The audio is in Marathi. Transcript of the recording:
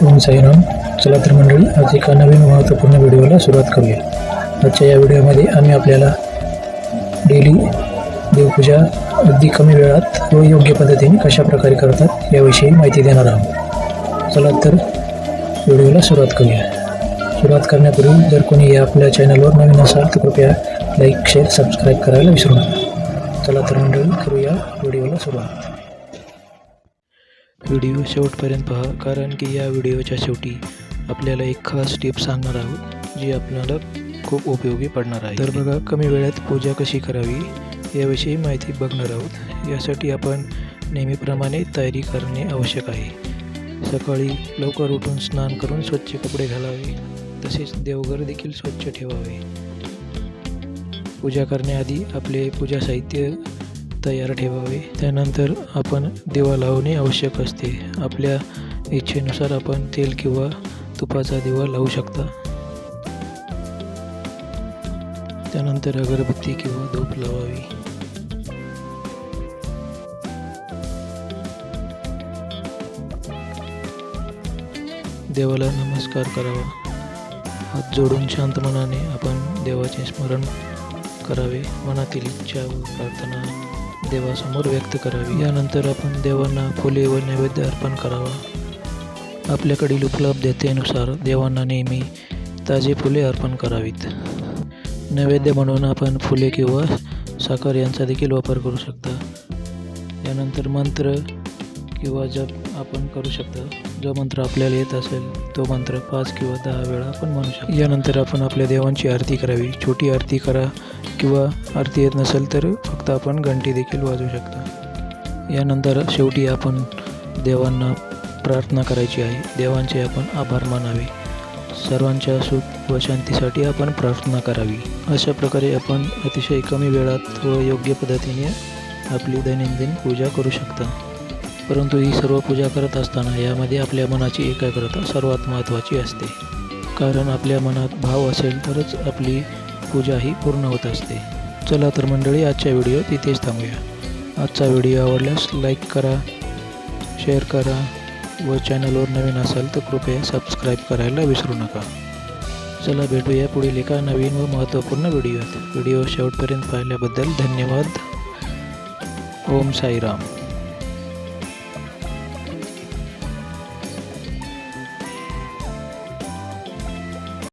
ओम साईराम. चला तर मंडळी, आज एका नवीन महत्त्वपूर्ण व्हिडिओला सुरुवात करूया. आजच्या या व्हिडिओमध्ये आम्ही आपल्याला डेली देवपूजा अगदी कमी वेळात व योग्य पद्धतीने कशा प्रकारे करतात याविषयी माहिती देणार आहोत. चला तर व्हिडिओला सुरुवात करूया. सुरुवात करण्यापूर्वी जर कोणी आपल्या चॅनलवर नवीन असाल तर कृपया लाईक, शेअर, सबस्क्राईब करायला विसरू नका. चला तर मंडळी, करूया व्हिडिओला सुरुवात. व्हिडिओ शेवटपर्यंत पहा, कारण की या व्हिडिओच्या शेवटी आपल्याला एक खास टिप सांगणार आहोत जी आपल्याला खूप उपयोगी पडणार आहे. तर बघा, कमी वेळात पूजा कशी करावी याविषयी माहिती बघणार आहोत. यासाठी आपण नेहमीप्रमाणे तयारी करणे आवश्यक आहे. सकाळी लवकर उठून स्नान करून स्वच्छ कपडे घालावे, तसेच देवघर देखील स्वच्छ ठेवावे. पूजा करण्याआधी आपले पूजा साहित्य तयार ठेवावे. त्यानंतर आपण दिवा लावणे आवश्यक असते. आपल्या इच्छेनुसार आपण तेल किंवा तुपाचा दिवा लावू शकता. त्यानंतर अगरबत्ती किंवा धूप लावावी. देवाला नमस्कार करावा. हात जोडून शांत मनाने आपण देवाचे स्मरण करावे. मनातील इच्छा व प्रार्थना देवासमोर व्यक्त करावी. यानंतर आपण देवांना फुले व नैवेद्य अर्पण करावा. आपल्याकडील उपलब्धतेनुसार देवांना नेहमी ताजे फुले अर्पण करावीत. नैवेद्य म्हणून आपण फुले किंवा साखर यांचा देखील वापर करू शकता. यानंतर मंत्र किंवा जप आपण करू शकता. जो मंत्र आपल्याला येत असेल तो मंत्र 5 किंवा 10 वेळा आपण म्हणू शकतो. यानंतर आपण आपल्या देवांची आरती करावी. छोटी आरती करा किंवा आरती येत नसेल तर फक्त आपण घंटी देखील वाजवू शकता. यानंतर शेवटी आपण देवांना प्रार्थना करायची आहे. देवांचे आपण आभार मानावे. सर्वांच्या सुख व शांतीसाठी आपण प्रार्थना करावी. अशा प्रकारे आपण अतिशय कमी वेळात व योग्य पद्धतीने आपली दैनंदिन पूजा करू शकता. परंतु ही सर्व पूजा करत असताना यामध्ये आपल्या मनाची एकाग्रता सर्वात महत्त्वाची असते. कारण आपल्या मनात भाव असेल तरच आपली पूजा ही पूर्ण होत असते. चला तर मंडळी, आजच्या व्हिडिओ तिथेच थांबूया. आजचा व्हिडिओ आवडल्यास लाईक करा, शेअर करा व चॅनलवर नवीन असाल तर कृपया सबस्क्राईब करायला विसरू नका. चला भेटूया पुढील एका नवीन व महत्त्वपूर्ण व्हिडिओत. व्हिडिओ शेवटपर्यंत पाहिल्याबद्दल धन्यवाद. ओम साईराम.